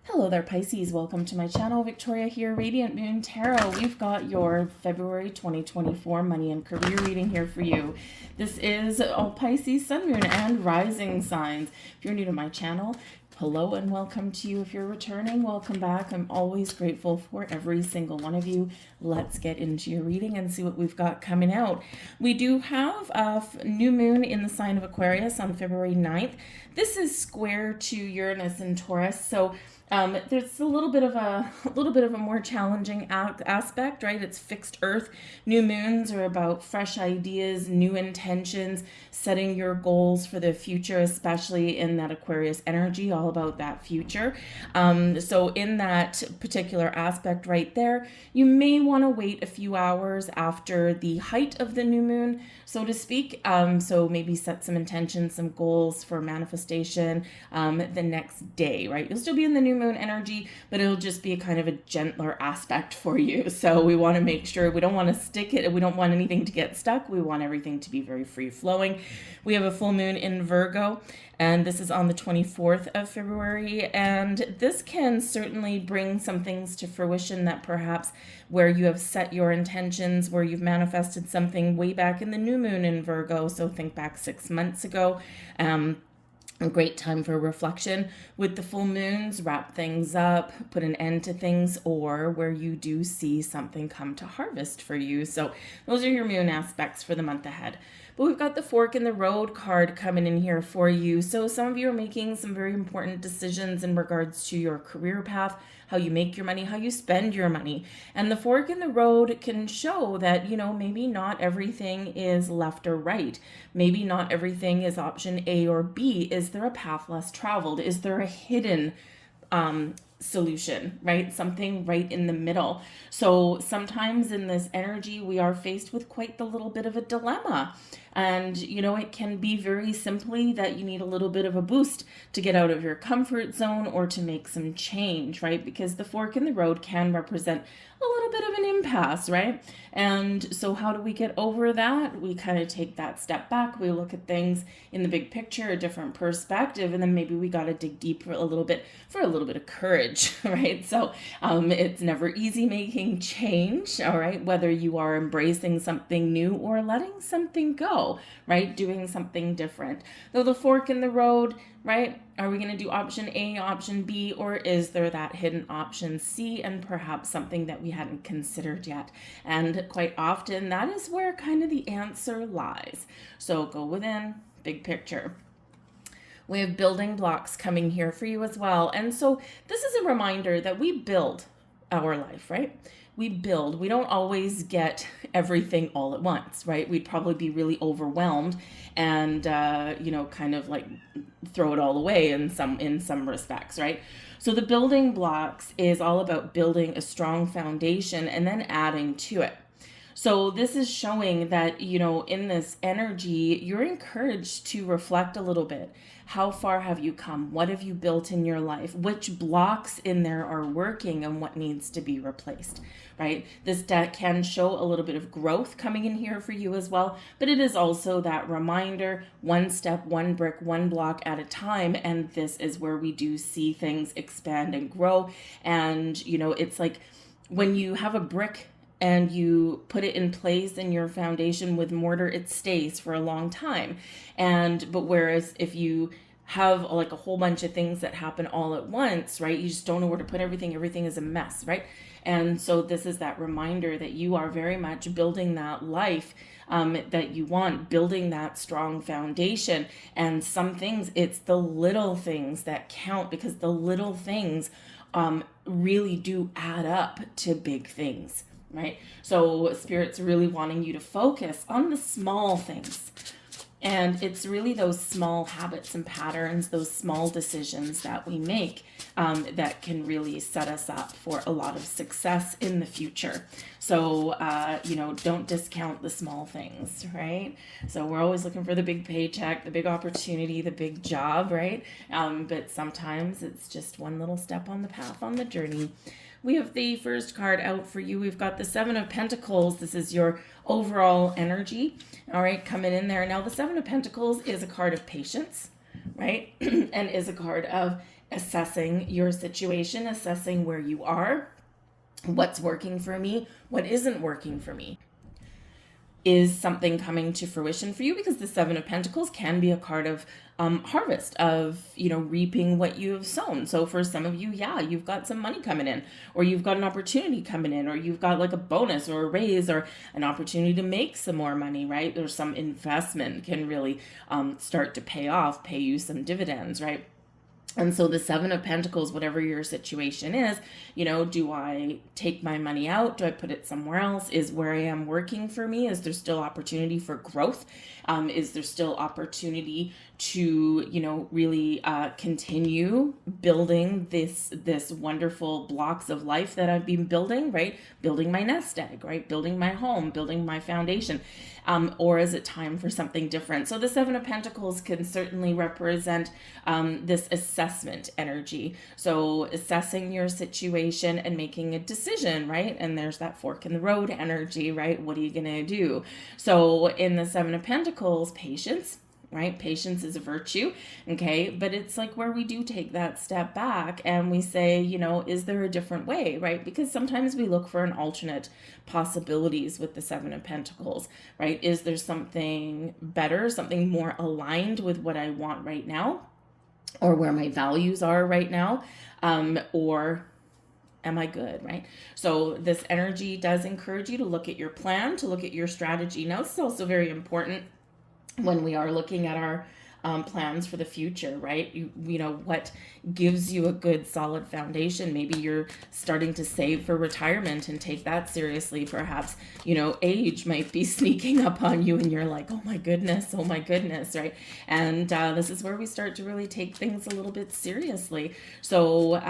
Hello there, Pisces. Welcome to my channel. Victoria here, Radiant Moon Tarot. We've got your February 2024 money and career reading here for you. This is all Pisces, Sun, Moon, and Rising signs. If you're new to my channel, hello and welcome to you. If you're returning, welcome back. I'm always grateful for every single one of you. Let's get into your reading and see what we've got coming out. We do have a new moon in the sign of Aquarius on February 9th. This is square to Uranus and Taurus, so there's a little bit of a more challenging aspect, right? It's fixed Earth. New moons are about fresh ideas, new intentions, setting your goals for the future, especially in that Aquarius energy, all about that future. So in that particular aspect right there, you may want to wait a few hours after the height of the new moon, so to speak. So maybe set some intentions, some goals for manifestation the next day, right? You'll still be in the new moon energy, but it'll just be a kind of a gentler aspect for you. So we want to make sure we don't want to stick it. We don't want anything to get stuck. We want everything to be very free flowing. We have a full moon in Virgo, and this is on the 24th of February. And this can certainly bring some things to fruition that perhaps where you have set your intentions, where you've manifested something way back in the new moon in Virgo. So think back 6 months ago. A great time for reflection with the full moons, wrap things up, put an end to things, or where you do see something come to harvest for you. So those are your moon aspects for the month ahead. But we've got the fork in the road card coming in here for you. So some of you are making some very important decisions in regards to your career path, how you make your money, how you spend your money. And the fork in the road can show that, maybe not everything is left or right. Maybe not everything is option A or B. Is there a path less traveled? Is there a hidden solution, right? Something right in the middle. So sometimes in this energy, we are faced with quite the little bit of a dilemma. And, it can be very simply that you need a little bit of a boost to get out of your comfort zone or to make some change, right? Because the fork in the road can represent a little bit of an impasse, right? And so how do we get over that? We kind of take that step back. We look at things in the big picture, a different perspective, and then maybe we got to dig deeper a little bit for a little bit of courage, right? So it's never easy making change, all right? Whether you are embracing something new or letting something go, right? Doing something different. Though the fork in the road, right? Are we going to do option A, option B, or is there that hidden option C and perhaps something that we hadn't considered yet? And quite often that is where kind of the answer lies. So go within, big picture. We have building blocks coming here for you as well. And so this is a reminder that we build our life, right? We build. We don't always get everything all at once, right? We'd probably be really overwhelmed and, kind of like throw it all away in some respects, right? So the building blocks is all about building a strong foundation and then adding to it. So this is showing that, in this energy, you're encouraged to reflect a little bit. How far have you come? What have you built in your life? Which blocks in there are working and what needs to be replaced, right? This deck can show a little bit of growth coming in here for you as well, but it is also that reminder, one step, one brick, one block at a time. And this is where we do see things expand and grow. And, it's like when you have a brick and you put it in place in your foundation with mortar, it stays for a long time. But whereas if you have like a whole bunch of things that happen all at once, right? You just don't know where to put everything. Everything is a mess, right? And so this is that reminder that you are very much building that life that you want, building that strong foundation. And some things, it's the little things that count, because the little things really do add up to big things. Right? So Spirit's really wanting you to focus on the small things. And it's really those small habits and patterns, those small decisions that we make that can really set us up for a lot of success in the future. So, don't discount the small things, right? So we're always looking for the big paycheck, the big opportunity, the big job, right? But sometimes it's just one little step on the path, on the journey. We have the first card out for you. We've got the Seven of Pentacles. This is your overall energy, all right, coming in there. Now, the Seven of Pentacles is a card of patience, right? And is a card of assessing your situation, assessing where you are, what's working for me, what isn't working for me. Is something coming to fruition for you? Because the Seven of Pentacles can be a card of harvest, of, reaping what you have sown. So for some of you, yeah, you've got some money coming in, or you've got an opportunity coming in, or you've got like a bonus or a raise or an opportunity to make some more money, right? There's some investment can really start to pay off, pay you some dividends, right? And so the Seven of Pentacles, whatever your situation is, do I take my money out? Do I put it somewhere else? Is where I am working for me? Is there still opportunity for growth? Is there still opportunity to, really continue building this wonderful blocks of life that I've been building, right? Building my nest egg, right? Building my home, building my foundation. Or is it time for something different? So the Seven of Pentacles can certainly represent this assessment energy. So assessing your situation and making a decision, right? And there's that fork in the road energy, right? What are you going to do? So in the Seven of Pentacles, patience, right? Patience is a virtue, okay? But it's like where we do take that step back and we say, is there a different way, right? Because sometimes we look for an alternate possibilities with the Seven of Pentacles, right? Is there something better, something more aligned with what I want right now, or where my values are right now, or am I good, right? So this energy does encourage you to look at your plan, to look at your strategy. Now, this is also very important when we are looking at our plans for the future, right? You know, what gives you a good solid foundation. Maybe you're starting to save for retirement and take that seriously. Perhaps, age might be sneaking up on you and you're like, oh my goodness, right? And this is where we start to really take things a little bit seriously. So,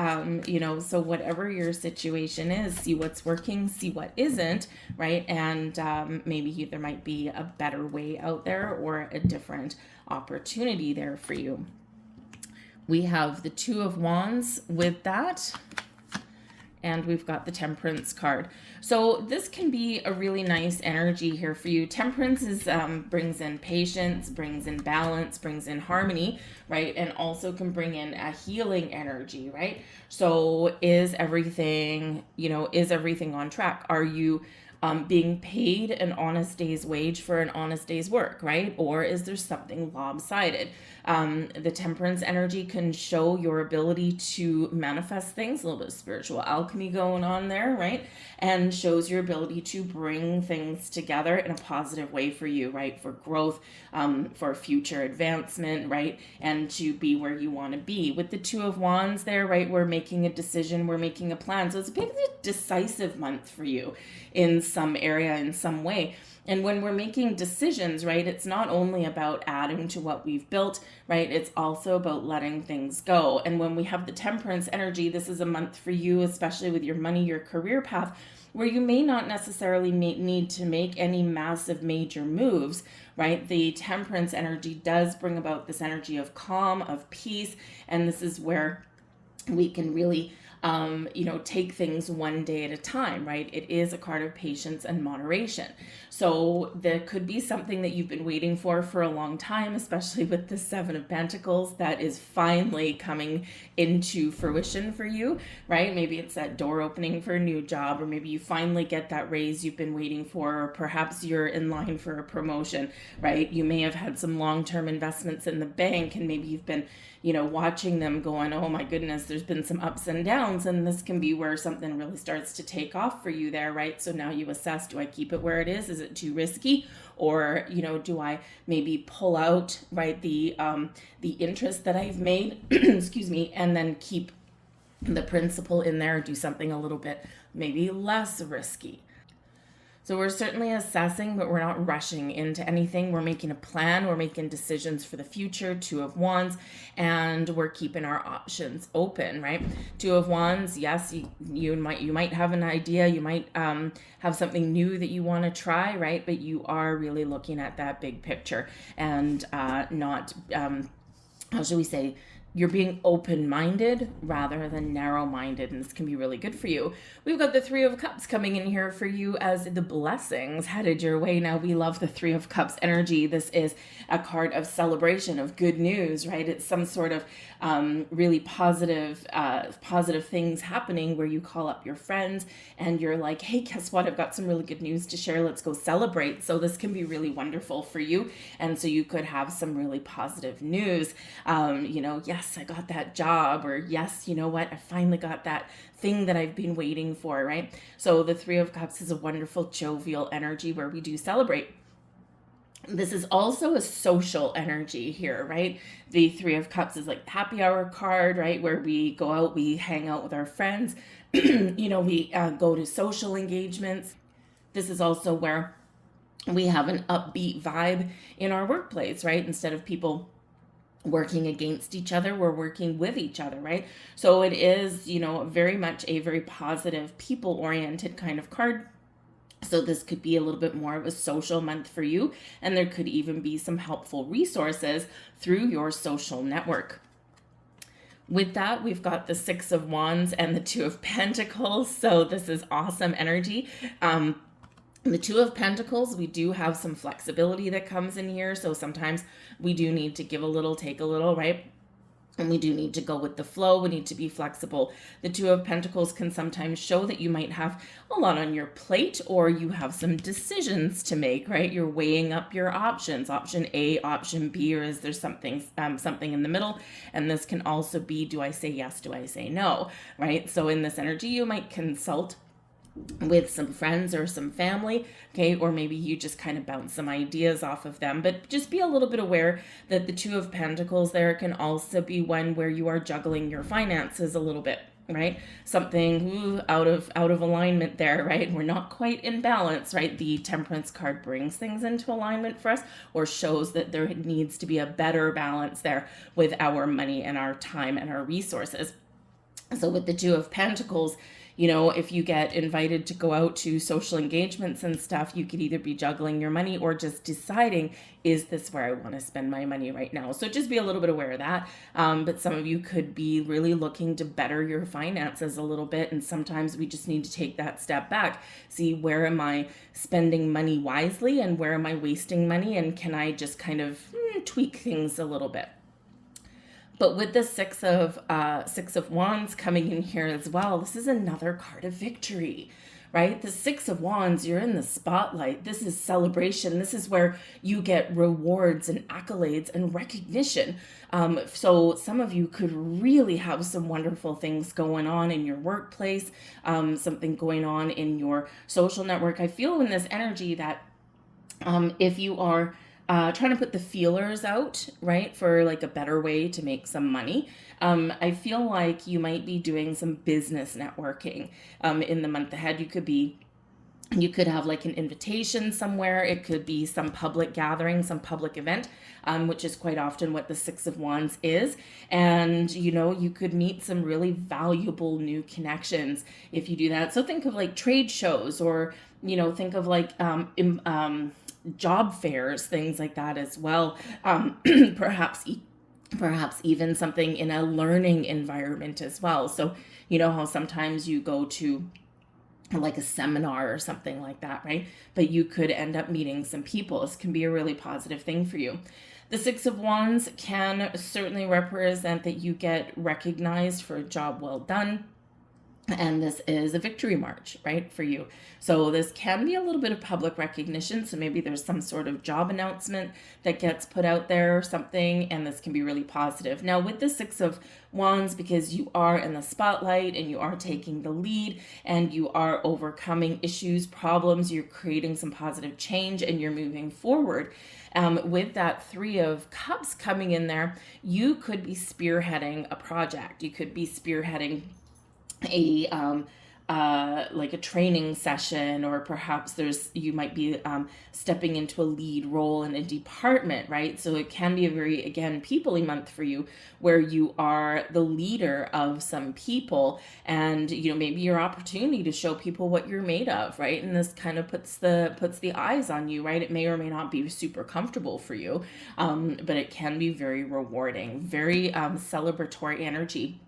so whatever your situation is, see what's working, see what isn't, right? And maybe there might be a better way out there or a different opportunity there for you. We have the Two of Wands with that, and we've got the Temperance card. So this can be a really nice energy here for you. Temperance is brings in patience, brings in balance, brings in harmony, right? And also can bring in a healing energy, right? So is everything on track? Are you being paid an honest day's wage for an honest day's work, right? Or is there something lopsided? The Temperance energy can show your ability to manifest things, a little bit of spiritual alchemy going on there, right? And shows your ability to bring things together in a positive way for you, right? For growth, for future advancement, right? And to be where you want to be. With the Two of Wands there, right? We're making a decision, we're making a plan. So it's a bit of a decisive month for you in some area, in some way. And when we're making decisions, right, it's not only about adding to what we've built, right? It's also about letting things go. And when we have the Temperance energy, this is a month for you, especially with your money, your career path, where you may not necessarily need to make any massive major moves, right? The Temperance energy does bring about this energy of calm, of peace, and this is where we can really take things one day at a time, right? It is a card of patience and moderation. So there could be something that you've been waiting for a long time, especially with the Seven of Pentacles, that is finally coming into fruition for you, right? Maybe it's that door opening for a new job, or maybe you finally get that raise you've been waiting for, or perhaps you're in line for a promotion, right? You may have had some long-term investments in the bank, and maybe you've been watching them going, oh my goodness, there's been some ups and downs, and this can be where something really starts to take off for you there, right? So now you assess, do I keep it where it is? Is it too risky? Or, do I maybe pull out, right, the interest that I've made, excuse me, and then keep the principal in there, do something a little bit maybe less risky. So we're certainly assessing, but we're not rushing into anything. We're making a plan. We're making decisions for the future. Two of Wands, and we're keeping our options open, right? Two of Wands, yes, you might have an idea. You might have something new that you want to try, right? But you are really looking at that big picture and not, how should we say, you're being open-minded rather than narrow-minded, and this can be really good for you. We've got the Three of Cups coming in here for you as the blessings headed your way. Now, we love the Three of Cups energy. This is a card of celebration, of good news, right? It's some sort of really positive things happening where you call up your friends and you're like, hey, guess what? I've got some really good news to share. Let's go celebrate. So this can be really wonderful for you. And so you could have some really positive news. Yes, I got that job, or yes, you know what? I finally got that thing that I've been waiting for, right? So the Three of Cups is a wonderful jovial energy where we do celebrate. This is also a social energy here, right? The Three of Cups is like the happy hour card, right? Where we go out, we hang out with our friends, we go to social engagements. This is also where we have an upbeat vibe in our workplace, right? Instead of people working against each other, we're working with each other, right? So it is, very much a very positive, people-oriented kind of card. So this could be a little bit more of a social month for you, and there could even be some helpful resources through your social network. With that, we've got the Six of Wands and the Two of Pentacles. So this is awesome energy. The Two of Pentacles, we do have some flexibility that comes in here. So sometimes we do need to give a little, take a little, right? And we do need to go with the flow. We need to be flexible. The Two of Pentacles can sometimes show that you might have a lot on your plate, or you have some decisions to make, right? You're weighing up your options, option A, option B, or is there something in the middle? And this can also be, do I say yes? Do I say no? Right? So in this energy, you might consult with some friends or some family, okay, or maybe you just kind of bounce some ideas off of them, but just be a little bit aware that the Two of Pentacles there can also be one where you are juggling your finances a little bit, right? Something out of alignment there, right? We're not quite in balance, right? The Temperance card brings things into alignment for us, or shows that there needs to be a better balance there with our money and our time and our resources. So with the Two of Pentacles, if you get invited to go out to social engagements and stuff, you could either be juggling your money or just deciding, is this where I want to spend my money right now? So just be a little bit aware of that. But some of you could be really looking to better your finances a little bit. And sometimes we just need to take that step back. See, where am I spending money wisely and where am I wasting money? And can I just kind of tweak things a little bit? But with the Six of Wands coming in here as well, this is another card of victory, right? The Six of Wands, you're in the spotlight. This is celebration. This is where you get rewards and accolades and recognition. So some of you could really have some wonderful things going on in your workplace, something going on in your social network. I feel in this energy that if you are trying to put the feelers out, right, for like a better way to make some money. I feel like you might be doing some business networking in the month ahead. You could have like an invitation somewhere. It could be some public gathering, some public event, which is quite often what the Six of Wands is. And, you could meet some really valuable new connections if you do that. So think of like trade shows, or, think of like job fairs, things like that as well. Perhaps even something in a learning environment as well. So how sometimes you go to like a seminar or something like that, right? But you could end up meeting some people. This can be a really positive thing for you. The Six of Wands can certainly represent that you get recognized for a job well done. And this is a victory march, right, for you. So this can be a little bit of public recognition. So maybe there's some sort of job announcement that gets put out there or something, and this can be really positive. Now with the Six of Wands, because you are in the spotlight and you are taking the lead and you are overcoming issues, problems, you're creating some positive change and you're moving forward. With that Three of Cups coming in there, you could be spearheading a project. You could be spearheading like a training session, or perhaps you might be stepping into a lead role in a department, right? So it can be a very, again, people-y month for you, where you are the leader of some people, and maybe your opportunity to show people what you're made of, right? And this kind of puts the eyes on you, right? It may or may not be super comfortable for you, but it can be very rewarding, very celebratory energy.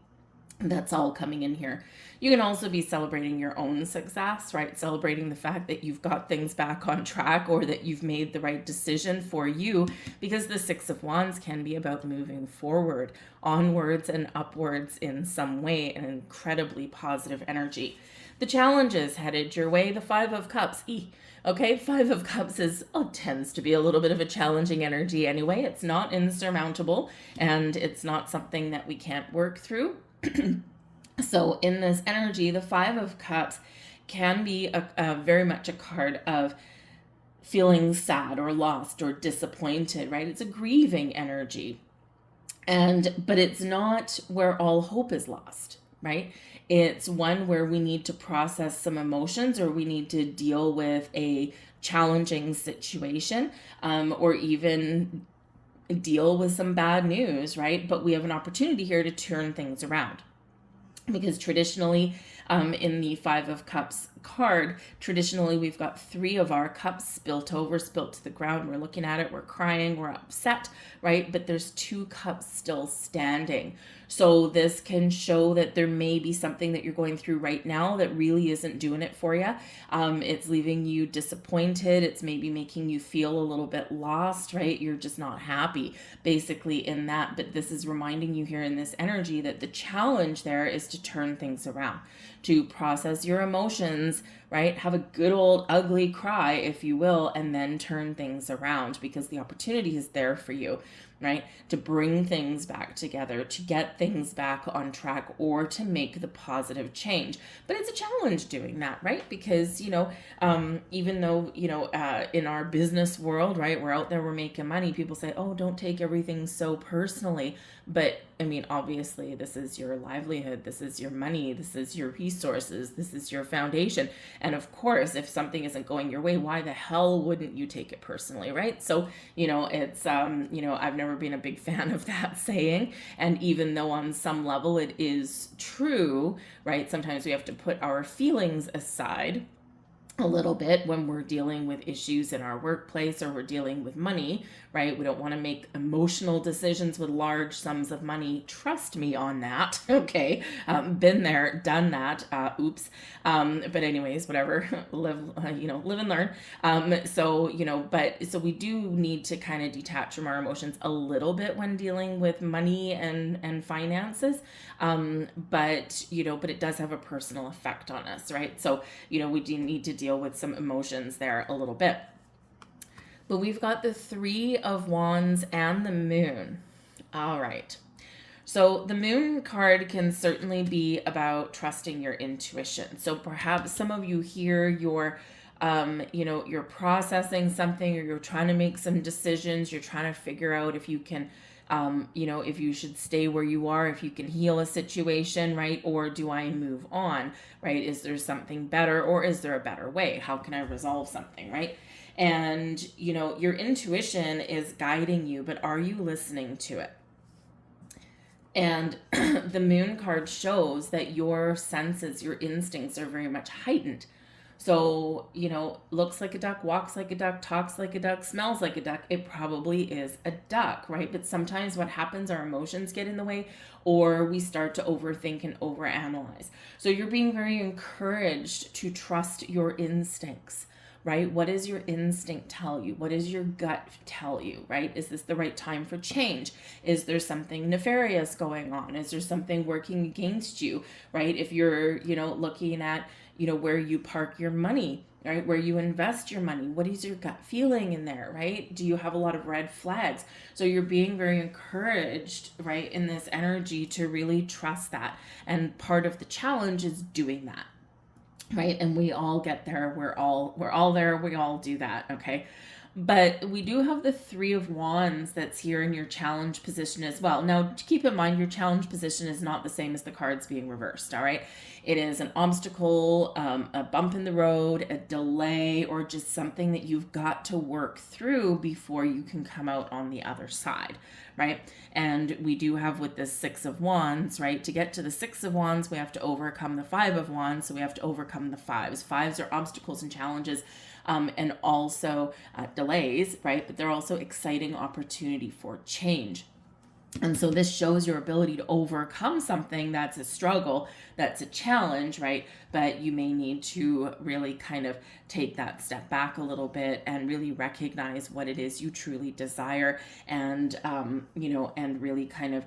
That's all coming in here. You can also be celebrating your own success, right? Celebrating the fact that you've got things back on track, or that you've made the right decision for you, because the Six of Wands can be about moving forward, onwards and upwards in some way, an incredibly positive energy. The challenges headed your way, the Five of Cups. Okay, Five of Cups tends to be a little bit of a challenging energy anyway. It's not insurmountable, and it's not something that we can't work through. So in this energy, the Five of Cups can be a very much a card of feeling sad or lost or disappointed, right? It's a grieving energy. But it's not where all hope is lost, right? It's one where we need to process some emotions, or we need to deal with a challenging situation, or even deal with some bad news, right? But we have an opportunity here to turn things around. Because traditionally, in the Five of Cups card, traditionally we've got three of our cups spilt to the ground. We're looking at it, we're crying, we're upset, right? But there's two cups still standing. So this can show that there may be something that you're going through right now that really isn't doing it for you. It's leaving you disappointed. It's maybe making you feel a little bit lost, right? You're just not happy, basically, in that. But this is reminding you here in this energy that the challenge there is to turn things around, to process your emotions, right? Have a good old ugly cry, if you will, and then turn things around, because the opportunity is there for you, right? To bring things back together, to get things back on track, or to make the positive change. But it's a challenge doing that, right? Because, even though, in our business world, right, we're out there, we're making money, people say, oh, don't take everything so personally. But I mean, obviously, this is your livelihood, this is your money, this is your resources, this is your foundation. And of course, if something isn't going your way, why the hell wouldn't you take it personally, right? So, it's, I've never been a big fan of that saying. And even though on some level it is true, right, sometimes we have to put our feelings aside a little bit when we're dealing with issues in our workplace, or we're dealing with money, right? We don't want to make emotional decisions with large sums of money. Trust me on that. Okay. Been there, done that. Oops. But anyways, whatever, live and learn. So we do need to kind of detach from our emotions a little bit when dealing with money and finances. But it does have a personal effect on us, right? So, we do need to deal with some emotions there a little bit. But we've got the Three of Wands and the Moon. All right. So the Moon card can certainly be about trusting your intuition. So perhaps some of you here, you're processing something, or you're trying to make some decisions. You're trying to figure out if you can, if you should stay where you are, if you can heal a situation, right? Or do I move on, right? Is there something better, or is there a better way? How can I resolve something, right? And, your intuition is guiding you, but are you listening to it? And the Moon card shows that your senses, your instincts are very much heightened. So, looks like a duck, walks like a duck, talks like a duck, smells like a duck. It probably is a duck, right? But sometimes what happens, our emotions get in the way, or we start to overthink and overanalyze. So you're being very encouraged to trust your instincts, right? What does your instinct tell you? What does your gut tell you, right? Is this the right time for change? Is there something nefarious going on? Is there something working against you, right? If you're, looking at, where you park your money, right? Where you invest your money, what is your gut feeling in there, right? Do you have a lot of red flags? So you're being very encouraged, right, in this energy to really trust that. And part of the challenge is doing that. Right. And we all get there. We're all there. We all do that. Okay. But we do have the Three of Wands that's here in your challenge position as well. Now, keep in mind, your challenge position is not the same as the cards being reversed, all right? It is an obstacle, a bump in the road, a delay, or just something that you've got to work through before you can come out on the other side, right? And we do have with this Six of Wands, right? To get to the Six of Wands, we have to overcome the Five of Wands, so we have to overcome the fives. Fives are obstacles and challenges, and also delays, right? But they're also exciting opportunity for change. And so this shows your ability to overcome something that's a struggle, that's a challenge, right? But you may need to really kind of take that step back a little bit and really recognize what it is you truly desire, and, and really kind of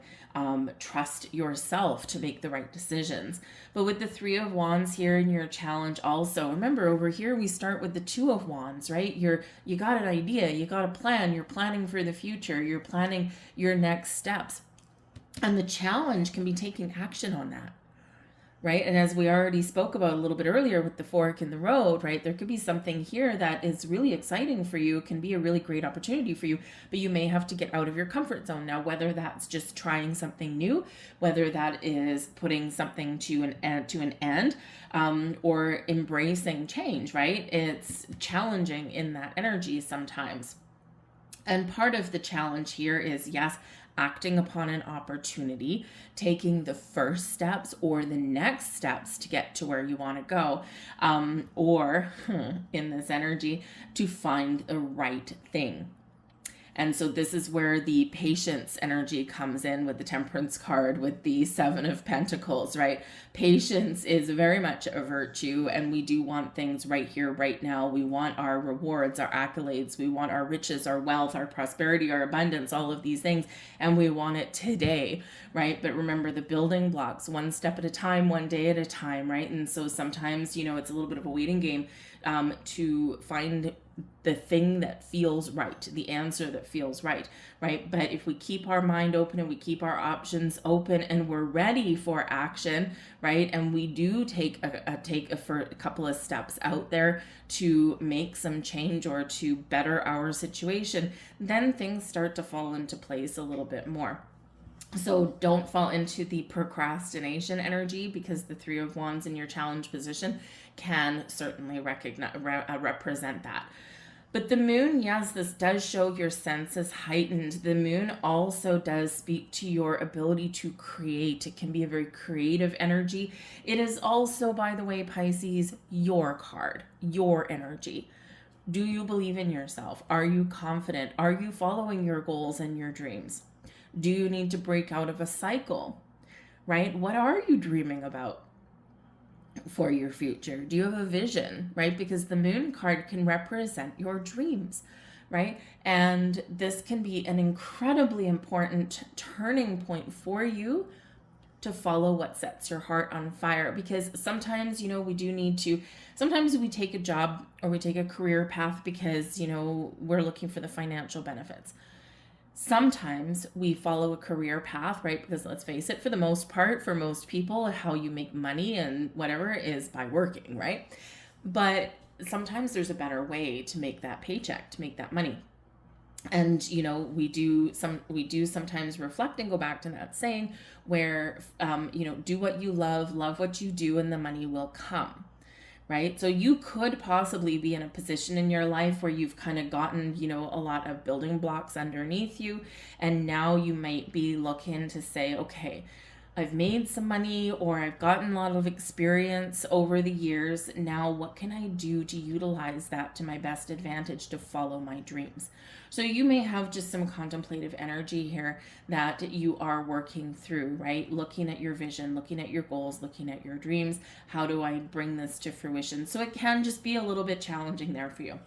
trust yourself to make the right decisions. But with the Three of Wands here in your challenge also, remember over here we start with the Two of Wands, right? You got an idea, you got a plan, you're planning for the future, you're planning your next steps. And the challenge can be taking action on that, right? And as we already spoke about a little bit earlier with the fork in the road, right? There could be something here that is really exciting for you, can be a really great opportunity for you, but you may have to get out of your comfort zone. Now, whether that's just trying something new, whether that is putting something to an end, or embracing change, right? It's challenging in that energy sometimes. And part of the challenge here is, yes, acting upon an opportunity, taking the first steps or the next steps to get to where you want to go, or in this energy, to find the right thing. And so this is where the patience energy comes in with the Temperance card, with the Seven of Pentacles, right? Patience is very much a virtue, and we do want things right here, right now. We want our rewards, our accolades. We want our riches, our wealth, our prosperity, our abundance, all of these things, and we want it today, right? But remember the building blocks, one step at a time, one day at a time, right? And so sometimes, it's a little bit of a waiting game to find the thing that feels right, the answer that feels right, right? But if we keep our mind open and we keep our options open and we're ready for action, right? And we do take a couple of steps out there to make some change or to better our situation, then things start to fall into place a little bit more. So don't fall into the procrastination energy, because the Three of Wands in your challenge position can certainly represent that. But the moon, yes, this does show your senses heightened. The moon also does speak to your ability to create. It can be a very creative energy. It is also, by the way, Pisces, your card, your energy. Do you believe in yourself? Are you confident? Are you following your goals and your dreams? Do you need to break out of a cycle, right? What are you dreaming about for your future? Do you have a vision, right? Because the moon card can represent your dreams, right? And this can be an incredibly important turning point for you to follow what sets your heart on fire. Because sometimes, sometimes we take a job or we take a career path because, we're looking for the financial benefits. Sometimes we follow a career path, right? Because let's face it, for the most part, for most people, how you make money and whatever is by working, right? But sometimes there's a better way to make that paycheck, to make that money. And, we do sometimes reflect and go back to that saying where, do what you love what you do, and the money will come. Right? So you could possibly be in a position in your life where you've kind of gotten, a lot of building blocks underneath you. And now you might be looking to say, okay, I've made some money, or I've gotten a lot of experience over the years. Now what can I do to utilize that to my best advantage to follow my dreams? So you may have just some contemplative energy here that you are working through, right? Looking at your vision, looking at your goals, looking at your dreams. How do I bring this to fruition? So it can just be a little bit challenging there for you.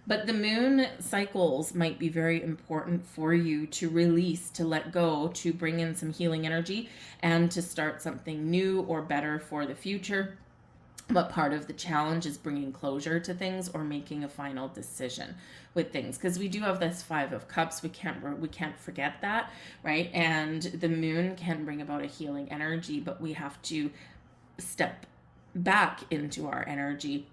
But the moon cycles might be very important for you to release, to let go, to bring in some healing energy, and to start something new or better for the future. But part of the challenge is bringing closure to things or making a final decision with things, because we do have this Five of Cups. We can't forget that, right? And the moon can bring about a healing energy, but we have to step back into our energy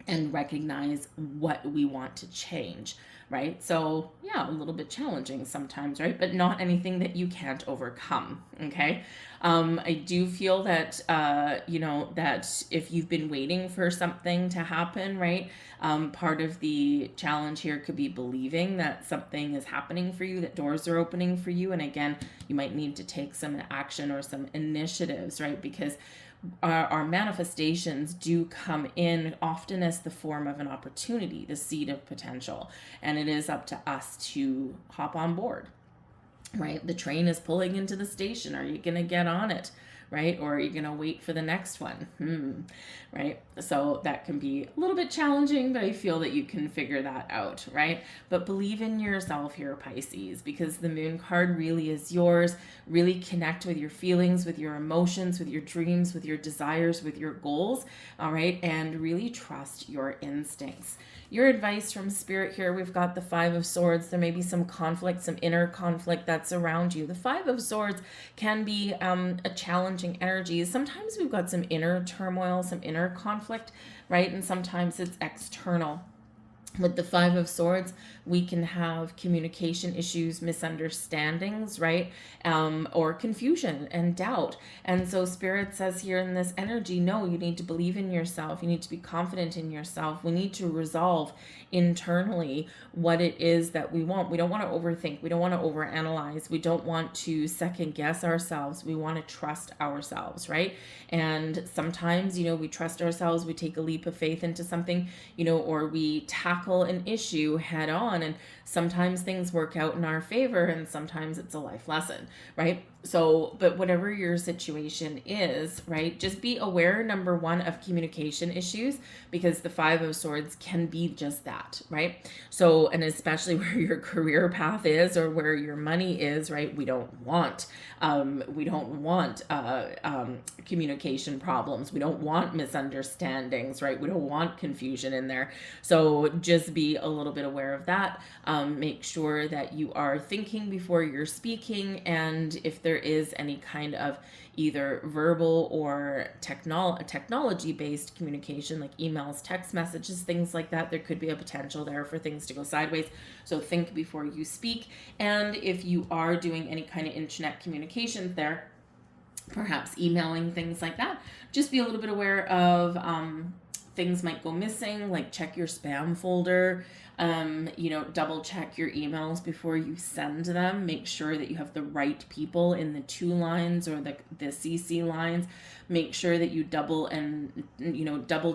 and recognize what we want to change, right? So, yeah, a little bit challenging sometimes, right? But not anything that you can't overcome, okay? I do feel that, that if you've been waiting for something to happen, right? Part of the challenge here could be believing that something is happening for you, that doors are opening for you. And again, you might need to take some action or some initiatives, right? Because our manifestations do come in often as the form of an opportunity, the seed of potential. And it is up to us to hop on board, right? The train is pulling into the station. Are you going to get on it? Right? Or are you going to wait for the next one? Right? So that can be a little bit challenging, but I feel that you can figure that out, right? But believe in yourself here, Pisces, because the moon card really is yours. Really connect with your feelings, with your emotions, with your dreams, with your desires, with your goals, all right? And really trust your instincts. Your advice from Spirit here, we've got the Five of Swords. There may be some conflict, some inner conflict that's around you. The Five of Swords can be a challenging energy. Sometimes we've got some inner turmoil, some inner conflict, right? And sometimes it's external. With the Five of Swords, we can have communication issues, misunderstandings, right? Or confusion and doubt. And so Spirit says here in this energy, no, you need to believe in yourself. You need to be confident in yourself. We need to resolve internally what it is that we want. We don't want to overthink. We don't want to overanalyze. We don't want to second guess ourselves. We want to trust ourselves, right? And sometimes, we trust ourselves. We take a leap of faith into something, or we tackle an issue head on, and sometimes things work out in our favor and sometimes it's a life lesson, right? So, but whatever your situation is, right, just be aware, number one, of communication issues, because the Five of Swords can be just that, right? So, and especially where your career path is or where your money is, right? We don't want communication problems. We don't want misunderstandings, right? We don't want confusion in there. So just be a little bit aware of that. Make sure that you are thinking before you're speaking, and if there is any kind of either verbal or technology-based communication, like emails, text messages, things like that, there could be a potential there for things to go sideways. So think before you speak. And if you are doing any kind of internet communications there, perhaps emailing, things like that, just be a little bit aware of things might go missing, like check your spam folder, double check your emails before you send them. Make sure that you have the right people in the to lines or the CC lines. Make sure that you double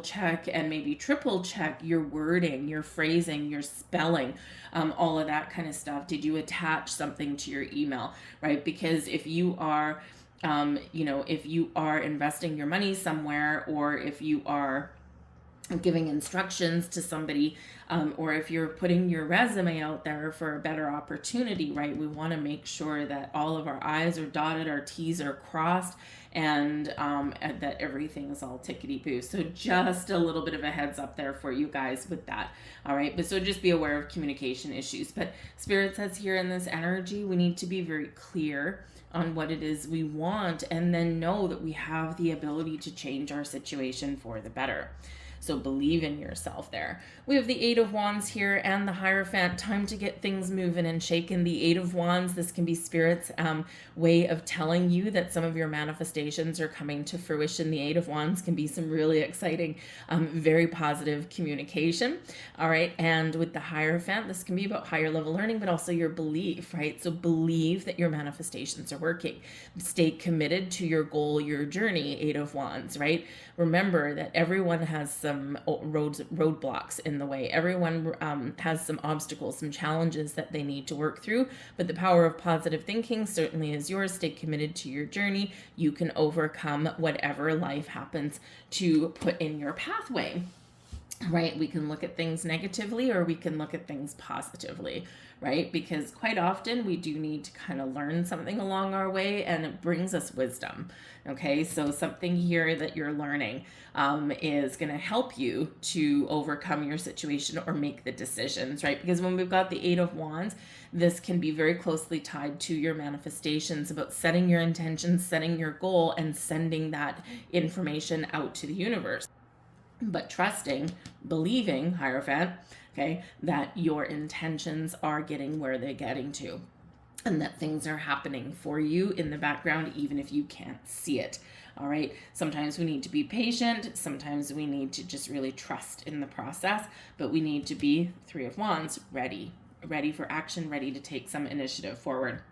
check and maybe triple check your wording, your phrasing, your spelling, all of that kind of stuff. Did you attach something to your email, right? Because if you are if you are investing your money somewhere, or if you are giving instructions to somebody, or if you're putting your resume out there for a better opportunity, right? We want to make sure that all of our I's are dotted, our T's are crossed, and that everything is all tickety-boo. So just a little bit of a heads up there for you guys with that. All right. But so just be aware of communication issues. But Spirit says here in this energy, we need to be very clear on what it is we want, and then know that we have the ability to change our situation for the better. So believe in yourself there. We have the Eight of Wands here and the Hierophant. Time to get things moving and shaking. The Eight of Wands, this can be Spirit's way of telling you that some of your manifestations are coming to fruition. The Eight of Wands can be some really exciting, very positive communication. All right. And with the Hierophant, this can be about higher level learning, but also your belief, right? So believe that your manifestations are working. Stay committed to your goal, your journey, Eight of Wands, right? Remember that everyone has some roadblocks in the way. Everyone has some obstacles, some challenges that they need to work through, but the power of positive thinking certainly is yours. Stay committed to your journey. You can overcome whatever life happens to put in your pathway. Right? We can look at things negatively, or we can look at things positively, right? Because quite often we do need to kind of learn something along our way, and it brings us wisdom. Okay, so something here that you're learning is going to help you to overcome your situation or make the decisions, right? Because when we've got the Eight of Wands, this can be very closely tied to your manifestations, about setting your intentions, setting your goal, and sending that information out to the universe. but trusting, believing, Hierophant, okay, that your intentions are getting where they're getting to, and that things are happening for you in the background, even if you can't see it. All right. Sometimes we need to be patient. Sometimes we need to just really trust in the process, but we need to be, Three of Wands, ready for action, ready to take some initiative forward.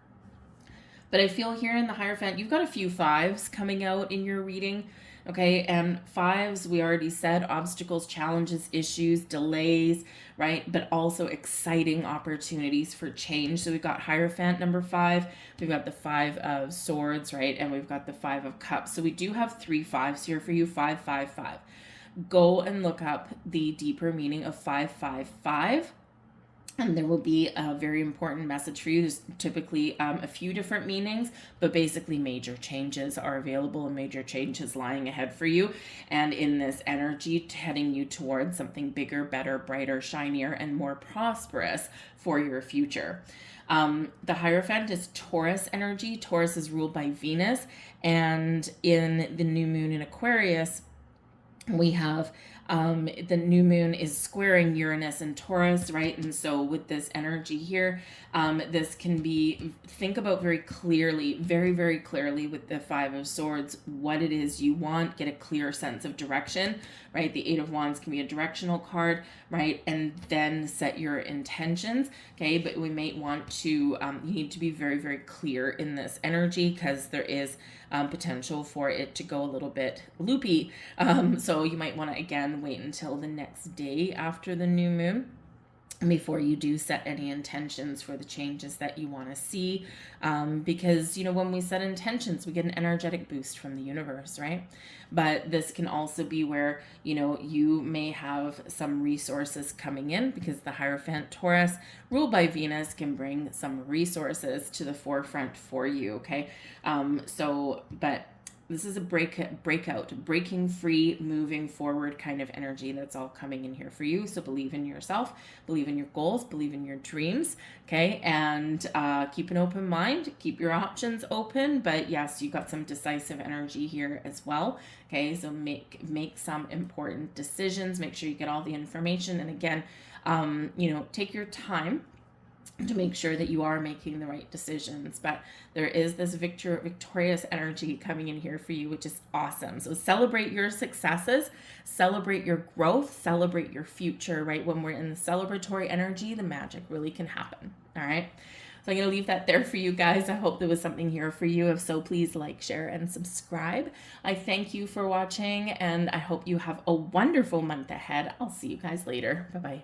But I feel here in the Hierophant, you've got a few fives coming out in your reading. Okay, and fives, we already said, obstacles, challenges, issues, delays, right? But also exciting opportunities for change. So we've got Hierophant number 5, we've got the 5 of Swords, right? And we've got the 5 of Cups. So we do have 3 fives here for you, 5, 5, 5. Go and look up the deeper meaning of 555. And there will be a very important message for you. There's typically a few different meanings, but basically major changes are available and major changes lying ahead for you. And in this energy, heading you towards something bigger, better, brighter, shinier, and more prosperous for your future. The Hierophant is Taurus energy. Taurus is ruled by Venus. And in the new moon in Aquarius, we have the new moon is squaring Uranus and Taurus, right? And so with this energy here, this can be, think about very clearly, very, very clearly with the 5 of Swords, what it is you want, get a clear sense of direction, right? The 8 of Wands can be a directional card, right? And then set your intentions, okay? But we may want to, you need to be very, very clear in this energy because there is potential for it to go a little bit loopy. So you might want to, again, wait until the next day after the new moon before you do set any intentions for the changes that you want to see. Because, you know, when we set intentions, we get an energetic boost from the universe, right? But this can also be where, you know, you may have some resources coming in because the Hierophant Taurus, ruled by Venus, can bring some resources to the forefront for you, okay? But this is a breakout, breaking free, moving forward kind of energy that's all coming in here for you. So believe in yourself, believe in your goals, believe in your dreams, okay? And keep an open mind, keep your options open. But yes, you got some decisive energy here as well, okay? So make some important decisions, make sure you get all the information. And again, you know, take your time to make sure that you are making the right decisions. But there is this victorious energy coming in here for you, which is awesome. So celebrate your successes, celebrate your growth, celebrate your future, right? When we're in the celebratory energy, the magic really can happen. All right. So I'm going to leave that there for you guys. I hope there was something here for you. If so, please like, share, and subscribe. I thank you for watching, and I hope you have a wonderful month ahead. I'll see you guys later. Bye-bye.